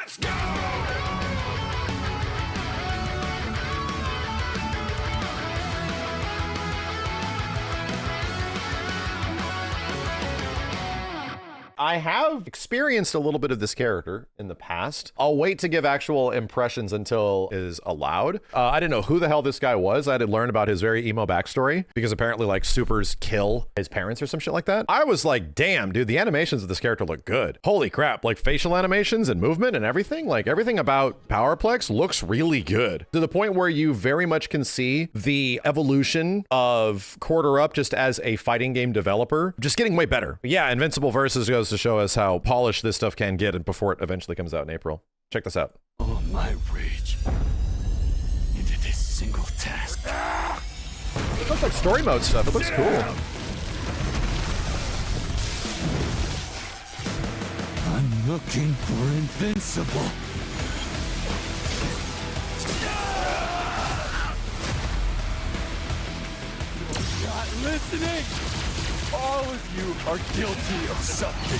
Let's go! I have experienced a little bit of this character in the past. I'll wait to give actual impressions until it is allowed. I didn't know who the hell this guy was. I had to learn about his very emo backstory because apparently like supers kill his parents or some shit like that. I was like, damn, dude, the animations of this character look good. Holy crap, like facial animations and movement and everything, like everything about Powerplex looks really good to the point where you very much can see the evolution of Quarter Up just as a fighting game developer, just getting way better. Yeah, Invincible Versus goes to show us how polished this stuff can get before it eventually comes out in April. Check this out. All my rage into this single task. It looks like story mode stuff. It looks cool. I'm looking for Invincible. You're not listening. All of you are guilty of something.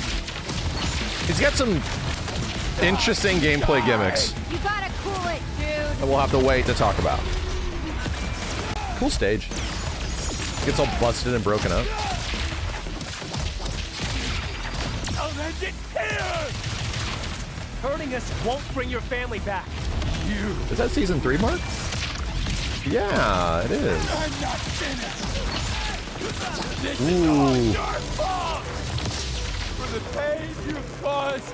He's got some interesting gameplay gimmicks You gotta cool it, dude. that we'll have to wait to talk about. Cool stage. Gets all busted and broken up. I'll end it here. Hurting us won't bring your family back. You. Is that season 3, Mark? Yeah, it is. I'm not finished. This Ooh. is all your fault. For the pain you've caused,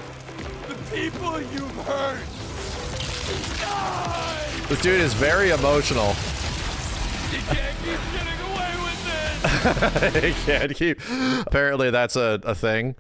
the people you've hurt. Die. This dude is very emotional. You can't keep getting away with this. He can't keep. Apparently, that's a thing.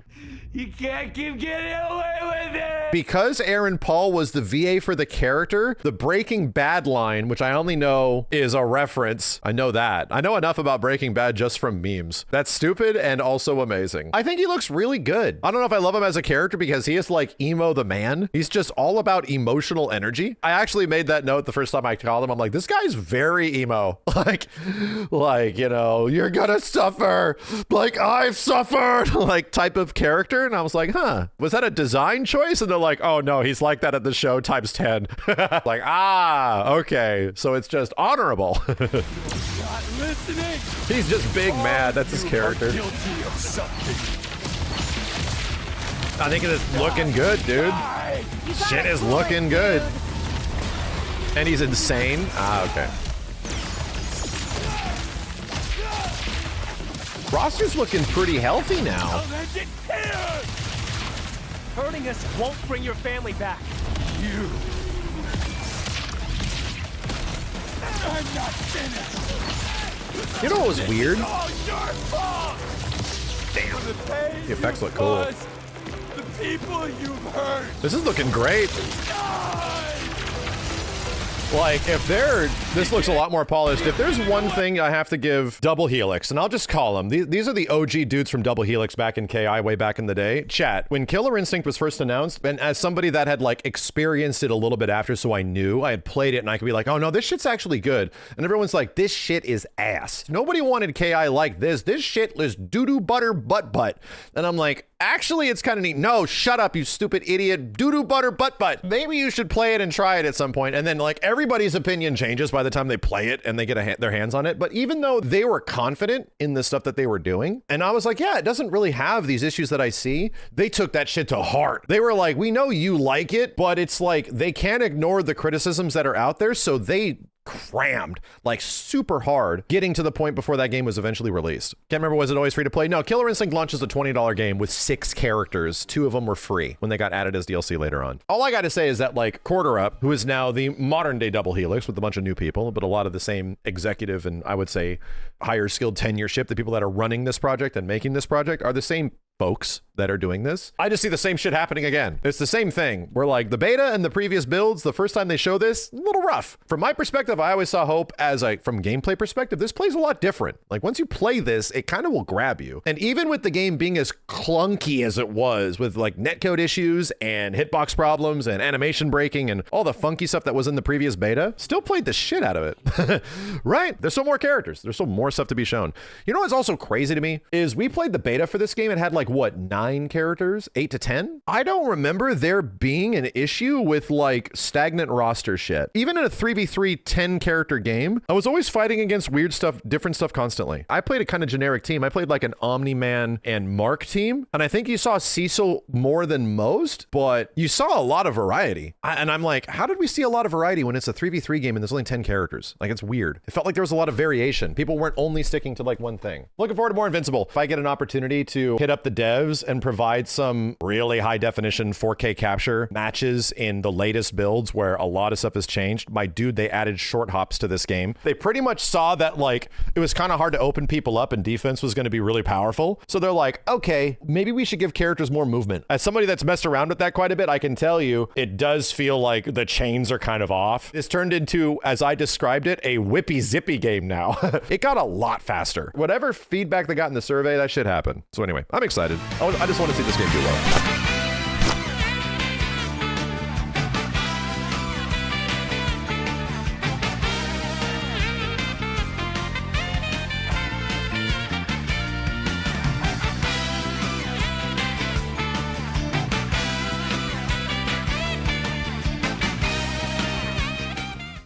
You can't keep getting away with it. Because Aaron Paul was the VA for the character, the Breaking Bad line, which I only know is a reference. I know that. I know enough about Breaking Bad just from memes. That's stupid and also amazing. I think he looks really good. I don't know if I love him as a character because he is like emo the man. He's just all about emotional energy. I actually made that note the first time I called him. I'm like, this guy's very emo. like, you know, you're gonna suffer like I've suffered, like type of character. And I was like, huh, was that a design choice? And they're like, oh no, he's like that at the show times 10. Like, ah, okay. So it's just honorable. Not listening. He's just big mad. That's his character. Guilty of something. I think it's looking good, dude. Shit is looking good. And he's insane. Ah, okay. Roster's looking pretty healthy now. I'll end it here. Hurting us won't bring your family back. You. I'm not finished. You know what was weird? All your fault. Damn. For the pain The effects you've look cool. caused, the people you've hurt. This is looking great. Die. Like, if this looks a lot more polished. If there's one thing I have to give Double Helix, and I'll just call them, these are the OG dudes from Double Helix back in KI way back in the day. Chat, when Killer Instinct was first announced, and as somebody that had like experienced it a little bit after, so I knew, I had played it and I could be like, oh no, this shit's actually good. And everyone's like, this shit is ass. Nobody wanted KI like this. This shit is doo-doo butter butt. And I'm like, actually, it's kind of neat. No, shut up, you stupid idiot. Doo-doo butter butt. Maybe you should play it and try it at some point. And then like everybody's opinion changes by the time they play it and they get their hands on it. But even though they were confident in the stuff that they were doing, and I was like, yeah, it doesn't really have these issues that I see. They took that shit to heart. They were like, we know you like it, but it's like they can't ignore the criticisms that are out there. So they crammed like super hard getting to the point before that game was eventually released. Can't remember, was it always free to play? No, Killer Instinct launches a $20 game with 6 characters. 2 of them were free when they got added as DLC later on. All I got to say is that like Quarter Up, who is now the modern day Double Helix with a bunch of new people, but a lot of the same executive and I would say higher skilled tenureship, the people that are running this project and making this project are the same folks that are doing this. I just see the same shit happening again. It's the same thing. We're like the beta and the previous builds, the first time they show this, a little rough. From my perspective, I always saw Hope as like, from gameplay perspective, this plays a lot different. Like once you play this, it kind of will grab you. And even with the game being as clunky as it was with like netcode issues and hitbox problems and animation breaking and all the funky stuff that was in the previous beta, still played the shit out of it. Right? There's still more characters. There's still more stuff to be shown. You know what's also crazy to me is we played the beta for this game. It had like what, 9 9 characters, 8 to 10. I don't remember there being an issue with like stagnant roster shit. Even in a 3v3 10 character game, I was always fighting against weird stuff, different stuff constantly. I played a kind of generic team. I played like an Omni-Man and Mark team, and I think you saw Cecil more than most, but you saw a lot of variety. And I'm like, how did we see a lot of variety when it's a 3v3 game and there's only 10 characters? Like, it's weird. It felt like there was a lot of variation. People weren't only sticking to like one thing. Looking forward to more Invincible. If I get an opportunity to hit up the devs and provide some really high definition 4K capture matches in the latest builds where a lot of stuff has changed, my dude, they added short hops to this game. They pretty much saw that like it was kind of hard to open people up and defense was going to be really powerful. So they're like, okay, maybe we should give characters more movement. As somebody that's messed around with that quite a bit, I can tell you it does feel like the chains are kind of off. This turned into, as I described it, a whippy zippy game now. It got a lot faster. Whatever feedback they got in the survey, that shit happened. So anyway, I'm excited. I just want to see this game do well.